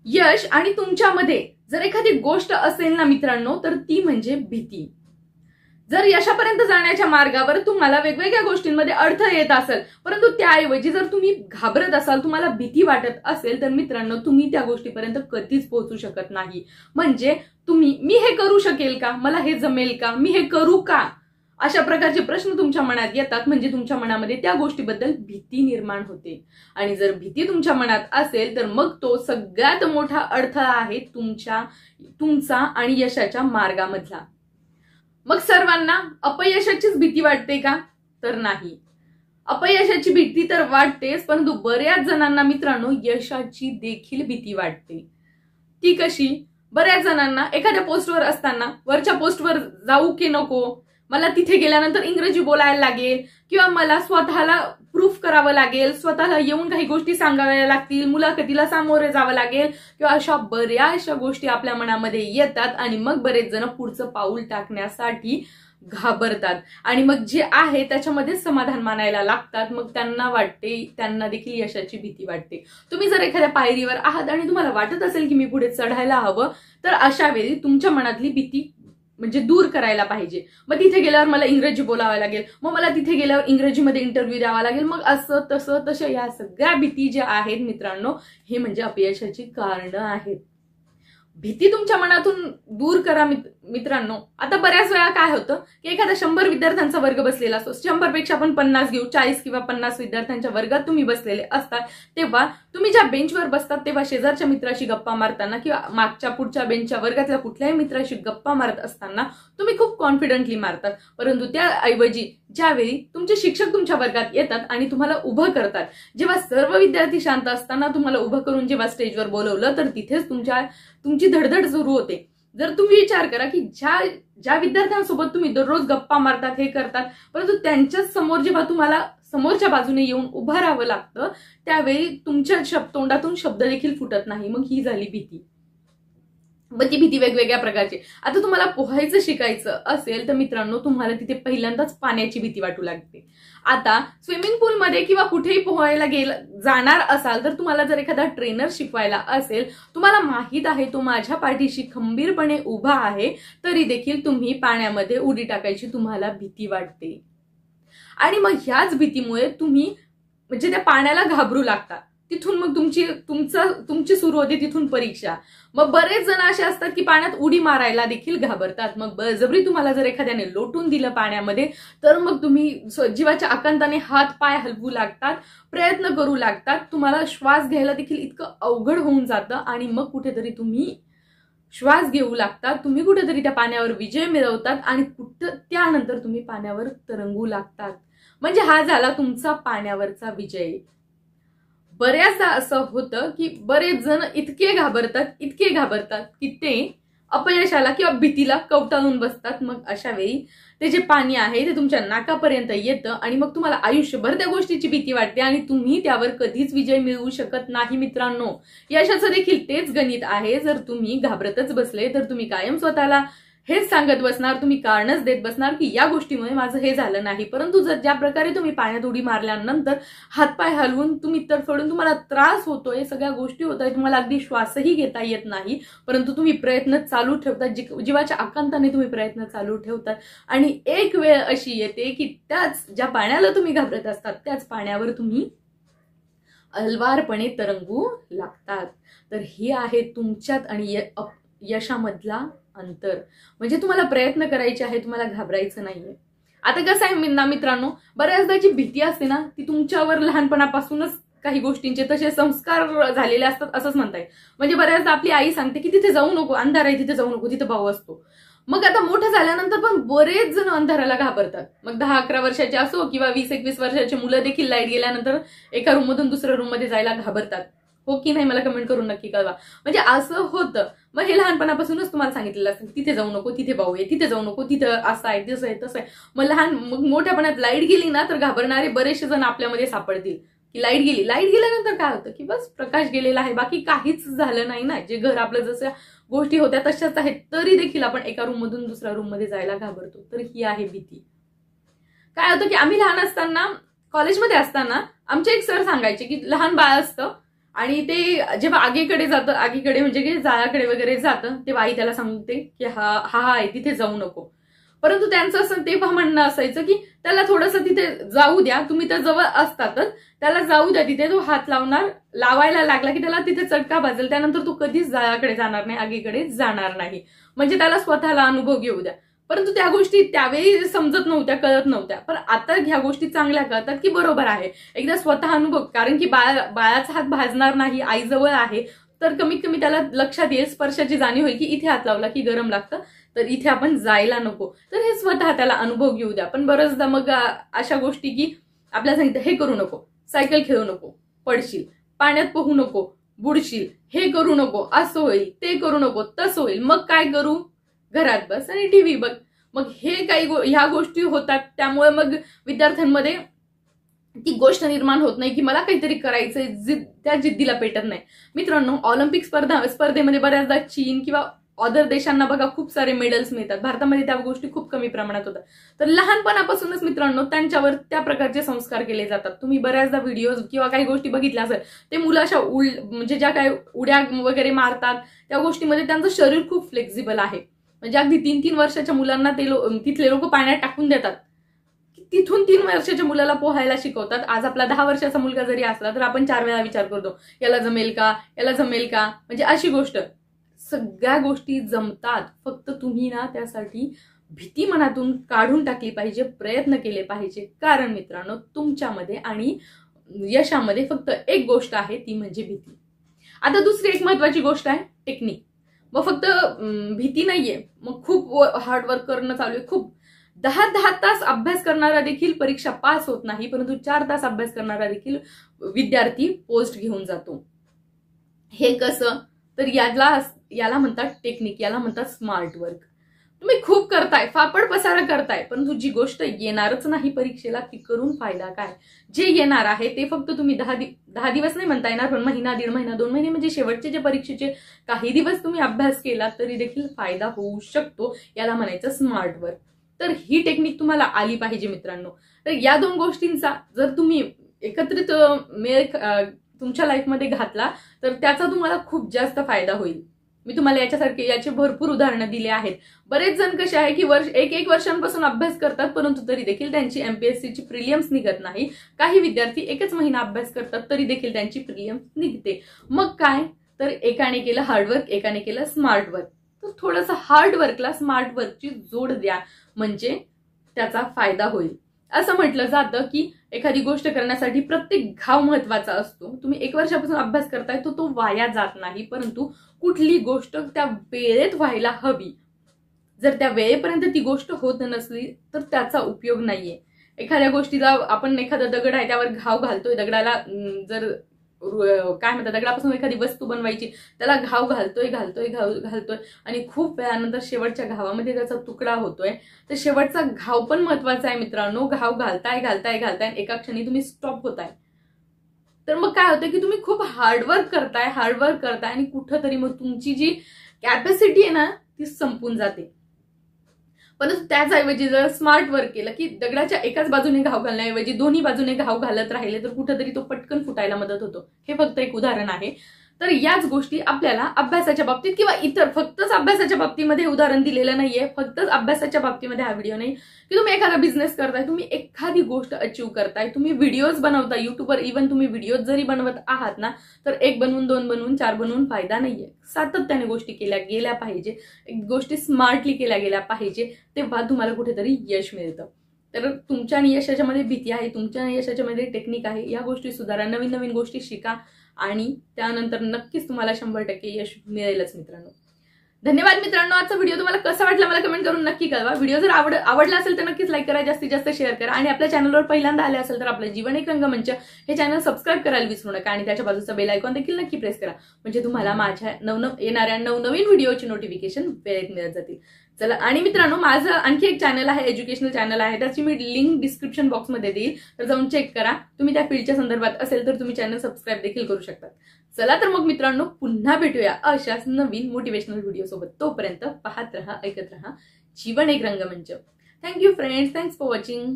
यश आणि तुमच्यामध्ये जर एखादी गोष्ट असेल ना मित्रांनो, तर ती म्हणजे भीती. जर यशापर्यंत जाण्याच्या मार्गावर तुम्हाला वेगवेगळ्या गोष्टींमध्ये अडथळा येत असेल, परंतु त्याऐवजी जर तुम्ही घाबरत असाल, तुम्हाला भीती वाटत असेल, तर मित्रांनो तुम्ही त्या गोष्टीपर्यंत कधीच पोहोचू शकत नाही. म्हणजे तुम्ही मी हे करू शकेल का, मला हे जमेल का, मी हे करू का, अशा प्रकारचे प्रश्न तुमच्या मनात येतात. म्हणजे तुमच्या मनामध्ये त्या गोष्टीबद्दल भीती निर्माण होते. आणि जर भीती तुमच्या मनात असेल तर मग तो सगळ्यात मोठा अडथळा आहे तुमचा आणि यशाच्या मार्गामधला. मग सर्वांना अपयशाचीच भीती वाटते का, तर नाही. अपयशाची भीती तर वाटतेच, परंतु बऱ्याच जणांना मित्रांनो यशाची देखील भीती वाटते. ती कशी? बऱ्याच जणांना एखाद्या पोस्टवर असताना वरच्या पोस्टवर जाऊ की नको, मला तिथे गेल्यानंतर इंग्रजी बोलायला लागेल, किंवा मला स्वतःला प्रूफ करावं लागेल, स्वतःला येऊन काही गोष्टी सांगाव्या लागतील, मुलाखतीला सामोरे जावं लागेल, किंवा अशा बऱ्याचशा गोष्टी आपल्या मनामध्ये येतात. आणि मग बरेच जण पुढचं पाऊल टाकण्यासाठी घाबरतात आणि मग जे आहे त्याच्यामध्ये समाधान मानायला लागतात. मग त्यांना वाटते, त्यांना देखील यशाची भीती वाटते. तुम्ही जर एखाद्या पायरीवर आहात आणि तुम्हाला वाटत असेल की मी पुढे चढायला हवं, तर अशा वेळी तुमच्या मनातली भीती म्हणजे दूर करायला पाहिजे. मग तिथे गेल्यावर मला इंग्रजी बोलावं लागेल, मग मला तिथे गेल्यावर इंग्रजीमध्ये इंटरव्ह्यू द्यावा लागेल, मग असं तसं तशा या सगळ्या भीती ज्या आहेत मित्रांनो, हे म्हणजे अपयशाची कारणं आहेत. भीती तुमच्या मनातून दूर करा मित्रांनो. आता बऱ्याच वेळा काय होतं की एखादा 100 विद्यार्थ्यांचा वर्ग बसलेला असतो, 100 पेक्षा आपण 50 घेऊ, 40 किंवा 50 विद्यार्थ्यांच्या वर्गात तुम्ही बसलेले असतात. तेव्हा तुम्ही ज्या बेंचवर बसतात तेव्हा शेजारच्या मित्राशी गप्पा मारताना किंवा मागच्या पुढच्या बेंचच्या वर्गातल्या कुठल्याही मित्राशी गप्पा मारत असताना तुम्ही खूप कॉन्फिडंटली मारतात. परंतु त्याऐवजी ज्यावेळी तुमचे शिक्षक तुमच्या वर्गात येतात आणि तुम्हाला उभं करतात, जेव्हा सर्व विद्यार्थी शांत असताना तुम्हाला उभं करून जेव्हा स्टेजवर बोलवलं, तर तिथेच तुमची धडधड सुरू होते. जर तुम्ही विचार करा की ज्या विद्यार्थ्यांसोबत तुम्ही दररोज गप्पा मारतात, हे करतात, परंतु त्यांच्याच समोर जेव्हा तुम्हाला समोरच्या बाजूने येऊन उभं राहावं लागतं, त्यावेळी तुमच्या तोंडातून शब्द देखील फुटत नाही. मग ही झाली भीती. मग ती भीती वेगवेगळ्या प्रकारची. आता तुम्हाला पोहायचं शिकायचं असेल तर मित्रांनो तुम्हाला तिथे पहिल्यांदाच पाण्याची भीती वाटू लागते. आता स्विमिंग पूलमध्ये किंवा कुठेही पोहायला जाणार असाल तर तुम्हाला जर एखादा ट्रेनर शिकवायला असेल, तुम्हाला माहित आहे तो माझ्या पाठीशी खंबीरपणे उभा आहे, तरी देखील तुम्ही पाण्यामध्ये उडी टाकायची तुम्हाला भीती वाटते. आणि मग ह्याच भीतीमुळे तुम्ही म्हणजे त्या पाण्याला घाबरू लागता. तिथून मग तुमची सुरू होते तिथून परीक्षा. मग बरेच जण असे असतात की पाण्यात उडी मारायला देखील घाबरतात. मग बळजबरी तुम्हाला जर एखाद्याने लोटून दिलं पाण्यामध्ये, तर मग तुम्ही जीवाच्या आकांताने हात पाय हलवू लागतात, प्रयत्न करू लागतात, तुम्हाला श्वास घ्यायला देखील इतकं अवघड होऊन जातं. आणि मग कुठेतरी तुम्ही श्वास घेऊ लागतात, तुम्ही कुठेतरी त्या पाण्यावर विजय मिळवतात आणि त्यानंतर तुम्ही पाण्यावर तरंगू लागतात. म्हणजे हा झाला तुमचा पाण्यावरचा विजय. बऱ्याचदा असं होतं की बरेच जण इतके घाबरतात की ते अपयशाला किंवा भीतीला कवटाळून बसतात. मग अशा वेळी ते जे पाणी आहे ते तुमच्या नाकापर्यंत येतं आणि मग तुम्हाला आयुष्यभर त्या गोष्टीची भीती वाटते आणि तुम्ही त्यावर कधीच विजय मिळवू शकत नाही. मित्रांनो, यशाचं देखील तेच गणित आहे. जर तुम्ही घाबरतच बसले तर तुम्ही कायम स्वतःला हेच सांगत बसणार, तुम्ही कारणच देत बसणार की या गोष्टीमुळे माझं हे झालं नाही. परंतु जर ज्या प्रकारे तुम्ही पाण्यात उडी मारल्यानंतर हातपाय हलवून तुम्ही तडफडून तुम्हाला त्रास होतोय, सगळ्या गोष्टी होत आहेत, तुम्हाला अगदी श्वासही घेता येत नाही, परंतु तुम्ही प्रयत्न चालू ठेवतात, जीवाच्या आकांताने तुम्ही प्रयत्न चालू ठेवतात. आणि एक वेळ अशी येते की त्याच ज्या पाण्याला तुम्ही घाबरत असतात त्याच पाण्यावर तुम्ही अलवारपणे तरंगू लागतात. तर ही आहे तुमच्यात आणि यशामधला अंतर. म्हणजे तुम्हाला प्रयत्न करायचे आहे, तुम्हाला घाबरायचं नाहीये. आता कसं आहे मित्रांनो, बऱ्याचदा जी भीती असते ना ती तुमच्यावर लहानपणापासूनच काही गोष्टींचे तसे संस्कार झालेले असतात असंच म्हणताय. म्हणजे बऱ्याचदा आपली आई सांगते की तिथे जाऊ नको, अंधार आहे, तिथे जाऊ नको, तिथे भाऊ असतो. मग आता मोठं झाल्यानंतर पण बरेच जण अंधाराला घाबरतात. मग 10-11 वर्षाचे असो किंवा 20-21 वर्षाचे मुलं देखील लाईट गेल्यानंतर एका रूम मधून दुसऱ्या रूम मध्ये जायला घाबरतात. हो की नाही मला कमेंट करून नक्की कळवा. म्हणजे असं होतं. मग हे लहानपणापासूनच तुम्हाला सांगितलेलं असतं तिथे जाऊ नको, तिथे भाऊ आहे, तिथे जाऊ नको, तिथं असं आहे, तसं आहे, तसं आहे. मग मोठ्यापणात लाईट गेली ना तर घाबरणारे बरेचसे जण आपल्यामध्ये सापडतील की लाईट गेल्यानंतर काय होतं की बस प्रकाश गेलेला आहे, बाकी काहीच झालं नाही ना. जे घर आपलं जसं गोष्टी होत्या तशाच आहेत, तरी देखील आपण एका रूम मधून दुसऱ्या रूम मध्ये जायला घाबरतो. तर ही आहे भीती. काय होतं की आम्ही लहान असताना कॉलेजमध्ये असताना आमचे एक सर सांगायचे की लहान बाळ असतं आणि ते जेव्हा आगीकडे जातं, आगीकडे म्हणजे की जाळाकडे वगैरे जातं, तेव्हा आई त्याला सांगते की हा हा आहे तिथे जाऊ नको. परंतु त्यांचं असं तेव्हा म्हणणं असायचं की त्याला थोडंसं तिथे जाऊ द्या, तुम्ही तर जवळ असतातच, त्याला जाऊ द्या तिथे. तो हात लावायला लागला की त्याला तिथे चटका भाजेल, त्यानंतर तो कधीच जाळाकडे जाणार नाही, आगीकडे जाणार नाही. म्हणजे त्याला स्वतःला अनुभव घेऊ द्या. परंतु त्या गोष्टी त्यावेळी समजत नव्हत्या, कळत नव्हत्या, पण आता ह्या गोष्टी चांगल्या कळतात की बरोबर आहे, एकदा स्वतः अनुभव. कारण की बाळाचा हात भाजणार नाही, आई जवळ आहे, तर कमीत कमी त्याला लक्षात येईल, स्पर्शाची जाणीव होईल की इथे हात लावला की गरम लागतं, तर इथे आपण जायला नको. तर हे स्वतः त्याला अनुभव घेऊ द्या. पण बरंचदा मग अशा गोष्टी की आपल्याला सांगितलं हे करू नको, सायकल खेळू नको, पडशील, पाण्यात पोहू नको, बुडशील, हे करू नको, असं होईल, ते करू नको, तसं होईल. मग काय करू, घरात बस आणि टीव्ही बघ. मग हे काही ह्या गोष्टी होतात, त्यामुळे मग विद्यार्थ्यांमध्ये ती गोष्ट निर्माण होत नाही की मला काहीतरी करायचंय, त्या जिद्दीला पेटत नाही. मित्रांनो, ऑलिम्पिक स्पर्धेमध्ये बऱ्याचदा चीन किंवा अदर देशांना बघा खूप सारे मेडल्स मिळतात, भारतामध्ये त्या गोष्टी खूप कमी प्रमाणात होतात. तर लहानपणापासूनच मित्रांनो त्यांच्यावर त्या प्रकारचे संस्कार केले जातात. तुम्ही बऱ्याचदा व्हिडिओज किंवा काही गोष्टी बघितल्या असेल, ते मुलं अशा म्हणजे ज्या काही उड्या वगैरे मारतात, त्या गोष्टीमध्ये त्यांचं शरीर खूप फ्लेक्झिबल आहे. म्हणजे अगदी 3-3 वर्षाच्या मुलांना तिथले लोक पाण्यात टाकून देतात, तिथून 3 वर्षाच्या मुलाला पोहायला शिकवतात. आज आपला 10 वर्षाचा मुलगा जरी असला तर आपण 4 वेळा विचार करतो, याला जमेल का, याला जमेल का. म्हणजे अशी गोष्ट, सगळ्या गोष्टी जमतात, फक्त तुम्ही ना त्यासाठी भीती मनातून काढून टाकली पाहिजे, प्रयत्न केले पाहिजे. कारण मित्रांनो, तुमच्यामध्ये आणि यशामध्ये फक्त एक गोष्ट आहे, ती म्हणजे भीती. आता दुसरी एक महत्वाची गोष्ट आहे टेक्निक. मग फक्त भीती नाहीये, मग खूप हार्डवर्क करणं चालू आहे. खूप 10 तास अभ्यास करणारा देखील परीक्षा पास होत नाही, परंतु 4 तास अभ्यास करणारा देखील विद्यार्थी पोस्ट घेऊन जातो. हे कसं, तर याला म्हणतात टेक्निक, याला म्हणतात स्मार्ट वर्क. तुम्ही खूप करताय, फापड पसारा करताय, परंतु जी गोष्ट येणारच नाही परीक्षेला, ती करून फायदा काय. जे येणार आहे ते फक्त तुम्ही 10 दिवस नाही म्हणता येणार, पण महिना, 1.5 महिना, 2 महिने, म्हणजे शेवटचे जे परीक्षेचे काही दिवस तुम्ही अभ्यास केला तरी देखील फायदा होऊ शकतो. याला म्हणायचं स्मार्ट वर्क. तर ही टेक्निक तुम्हाला आली पाहिजे मित्रांनो. तर या 2 गोष्टींचा जर तुम्ही एकत्रित मेळ तुमच्या लाईफमध्ये घातला तर त्याचा तुम्हाला खूप जास्त फायदा होईल. मी तुम्हाला याचे भरपूर उदाहरणं दिले आहेत. बरेच जण कसे आहे की एक वर्षांपासून अभ्यास करतात, परंतु तरी देखील त्यांची एमपीएससीची प्रिलियम्स निघत नाही. काही विद्यार्थी 1च महिना अभ्यास करतात, तरी देखील त्यांची प्रिलियम्स निघते. मग काय, तर एकाने केलं हार्डवर्क, एकाने केलं स्मार्ट वर्क. तर थोडंसं हार्डवर्कला स्मार्ट वर्कची जोड द्या, म्हणजे त्याचा फायदा होईल. असं म्हटलं जातं की एखादी गोष्ट करण्यासाठी प्रत्येक घाव महत्वाचा असतो. तुम्ही 1 वर्षापासून अभ्यास करताय तो वाया जात नाही, परंतु कुठली गोष्ट त्या वेळेत व्हायला हवी. जर त्या वेळेपर्यंत ती गोष्ट होत नसली तर त्याचा उपयोग नाहीये. एखाद्या गोष्टीला आपण एखादा दगड आहे त्यावर घाव घालतोय, दगडाला जर काय म्हणतात दगडापासून एखादी वस्तू बनवायची, त्याला घाव घालतोय आणि खूप वेळानंतर शेवटच्या घावामध्ये त्याचा तुकडा होतोय. तर शेवटचा घाव पण महत्वाचा आहे मित्रांनो. घाव घालताय एका क्षणी तुम्ही स्टॉप होताय. तर मग काय होतं की तुम्ही खूप हार्डवर्क करताय आणि कुठंतरी मग तुमची जी कॅपॅसिटी आहे ना ती संपून जाते. परंतु त्याचऐवजी जर स्मार्ट वर्क केलं की दगडाच्या एकाच बाजूने घाव घालण्याऐवजी दोन्ही बाजूने घाव घालत राहिले तर कुठेतरी तो पटकन फुटायला मदत होतो. हे फक्त एक उदाहरण आहे. तर याच गोष्टी आपल्याला अभ्यासाच्या बाबतीत किंवा इतर, फक्तच अभ्यासाच्या बाबतीमध्ये उदाहरण दिलेलं नाहीये, फक्तच अभ्यासाच्या बाबतीमध्ये हा व्हिडिओ नाही की तुम्ही एखादा बिझनेस करताय, तुम्ही एखादी गोष्ट अचीव करताय, तुम्ही व्हिडिओज बनवताय युट्यूबवर, इव्हन तुम्ही व्हिडिओज जरी बनवत आहात ना, तर 1 बनवून, 2 बनवून, 4 बनवून फायदा नाहीये. सातत्याने गोष्टी केल्या गेल्या पाहिजे, गोष्टी स्मार्टली केल्या गेल्या पाहिजे, तेव्हा तुम्हाला कुठेतरी यश मिळतं. तर तुमच्या यशाच्या मध्ये भीती आहे, तुमच्या यशाच्या मध्ये टेक्निक आहे, या गोष्टी सुधारा, नवीन गोष्टी शिका आणि त्यानंतर नक्कीच तुम्हाला 100% यश मिळेलच मित्रांनो. धन्यवाद मित्रांनो. आजचा व्हिडिओ तुम्हाला कसा वाटला मला कमेंट करून नक्की कळवा. व्हिडिओ जर आवडला असेल तर नक्कीच लाईक करा, जास्तीत जास्त शेअर करा आणि आपल्या चॅनलवर पहिल्यांदा आले असेल तर आपलं जीवन एक रंगमंच हे चॅनल सबस्क्राईब करायला विसरू नका आणि त्याच्या बाजूचा बेल आयकॉन देखील नक्की प्रेस करा, म्हणजे तुम्हाला माझ्या येणाऱ्या नवनवीन व्हिडिओची नोटिफिकेशन वेळेत मिळत जातील. चला, आणि मित्रांनो माझं आणखी एक चॅनल आहे, एज्युकेशनल चॅनल आहे, त्याची मी लिंक डिस्क्रिप्शन बॉक्समध्ये देईल, तर जाऊन चेक करा. तुम्ही त्या फील्डच्या संदर्भात असेल तर तुम्ही चॅनल सबस्क्राईब देखील करू शकता. चला तर मग मित्रांनो, पुन्हा भेटूया अशाच नवीन मोटिवेशनल व्हिडिओ सोबत. तोपर्यंत पाहत रहा, ऐकत रहा जीवन एक रंगमंच. Thank you friends, thanks for watching.